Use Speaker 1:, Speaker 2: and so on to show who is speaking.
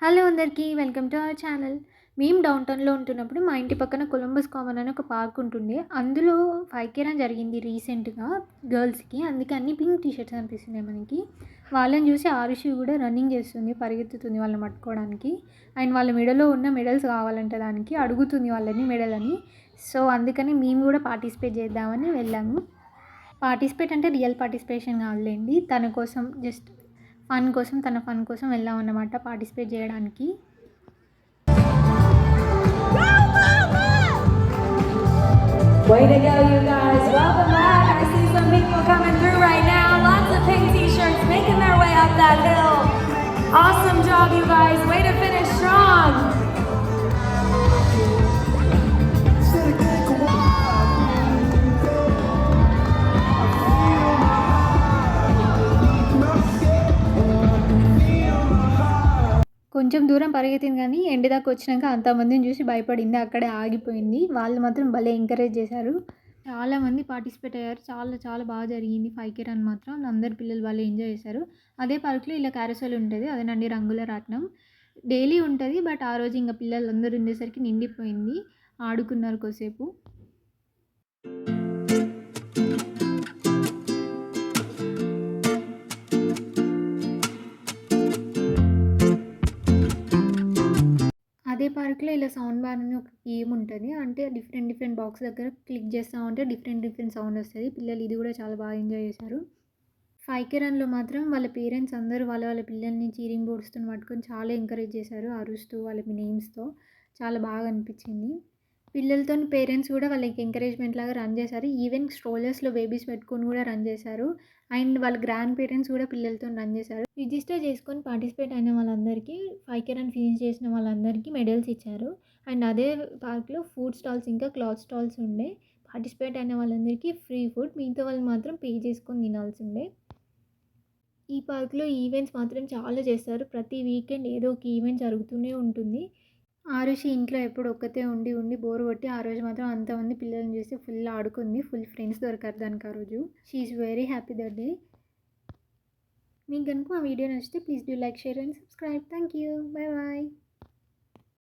Speaker 1: Hello అందరికీ welcome to our channel. మేము down టౌన్లో ఉంటున్నప్పుడు మా ఇంటి పక్కన కొలంబస్ కామన్ అని ఒక పార్క్ ఉంటుండే. అందులో 5K రన్ జరిగింది రీసెంట్గా గర్ల్స్కి. అందుకే అన్ని పింక్ టీషర్ట్స్ అనిపిస్తున్నాయి మనకి. వాళ్ళని చూసి ఆరుషి కూడా రన్నింగ్ చేస్తుంది, పరిగెత్తుతుంది వాళ్ళని పట్టుకోవడానికి. అండ్ వాళ్ళ మెడలో ఉన్న మెడల్స్ కావాలంటే దానికి అడుగుతుంది వాళ్ళని మెడల్ అని. సో అందుకని మేము కూడా పార్టిసిపేట్ చేద్దామని వెళ్ళాము. పార్టిసిపేట్ అంటే రియల్ పార్టిసిపేషన్ కాదులేండి, తన కోసం జస్ట్ తన ఫన్ కోసం వెళ్ళామన్నమాట పార్టిసిపేట్ చేయడానికి.
Speaker 2: Way to go, you guys. Welcome back. I see some people coming through right now. Lots of pink t-shirts making their way up that hill. Awesome job, you guys. Way to finish strong.
Speaker 1: కొంచెం దూరం పరిగెత్తింది కానీ end దాకా వచ్చినాక అంతమందిని చూసి భయపడింది, అక్కడే ఆగిపోయింది. వాళ్ళు మాత్రం భలే ఎంకరేజ్ చేశారు. చాలామంది పార్టిసిపేట్ అయ్యారు. చాలా చాలా బాగా జరిగింది 5K రన్ మాత్రం. అందరు పిల్లలు భలే ఎంజాయ్ చేశారు. అదే పార్క్లో ఇలా క్యారసెల్ ఉంటుంది, అదేనండి రంగుల రాట్నం. డైలీ ఉంటుంది, బట్ ఆ రోజు ఇంకా పిల్లలు అందరూ ఉండేసరికి నిండిపోయింది. ఆడుకున్నారు కొద్దిసేపు. అదే పార్క్లో ఇలా సౌండ్ బార్ అని ఒక గేమ్ ఉంటుంది. అంటే డిఫరెంట్ బాక్స్ దగ్గర క్లిక్ చేస్తూ ఉంటే డిఫరెంట్ సౌండ్ వస్తుంది. పిల్లలు ఇది కూడా చాలా బాగా ఎంజాయ్ చేశారు. 5K రన్లో మాత్రం వాళ్ళ పేరెంట్స్ అందరూ వాళ్ళ పిల్లల్ని చీరింగ్ బోర్డ్స్తో పట్టుకొని చాలా ఎంకరేజ్ చేశారు, అరుస్తూ వాళ్ళ నేమ్స్తో. చాలా బాగా అనిపించింది. పిల్లలతో పేరెంట్స్ కూడా వాళ్ళకి ఎంకరేజ్మెంట్ లాగా రన్ చేశారు. ఈవెన్ స్ట్రోలర్స్లో బేబీస్ పెట్టుకొని కూడా రన్ చేశారు. అండ్ వాళ్ళ గ్రాండ్ పేరెంట్స్ కూడా పిల్లలతో రన్ చేశారు. రిజిస్టర్ చేసుకొని పార్టిసిపేట్ అయిన వాళ్ళందరికీ 5K రన్ ఫినిష్ చేసిన వాళ్ళందరికీ మెడల్స్ ఇచ్చారు. అండ్ అదే పార్క్లో ఫుడ్ స్టాల్స్ ఇంకా క్లాత్ స్టాల్స్ ఉండే. పార్టిసిపేట్ అయిన వాళ్ళందరికీ ఫ్రీ ఫుడ్, మిగతా వాళ్ళు మాత్రం పే చేసుకొని తినాల్సి ఉండే. ఈ పార్క్లో ఈవెంట్స్ మాత్రం చాలా చేస్తారు. ప్రతి వీకెండ్ ఏదో ఒక ఈవెంట్ జరుగుతూనే ఉంటుంది. ఆరుషి ఇంట్లో ఎప్పుడు ఒక్కతే ఉండి బోర్ కొట్టి ఆ రోజు మాత్రం అంతమంది పిల్లల్ని చూసి ఫుల్ ఆడుకుంది. ఫుల్ ఫ్రెండ్స్ దొరికారు దానికి ఆ రోజు. She is very happy that day. మీకు కనుక ఆ వీడియో నచ్చితే please do like, share and subscribe. Thank you. Bye bye.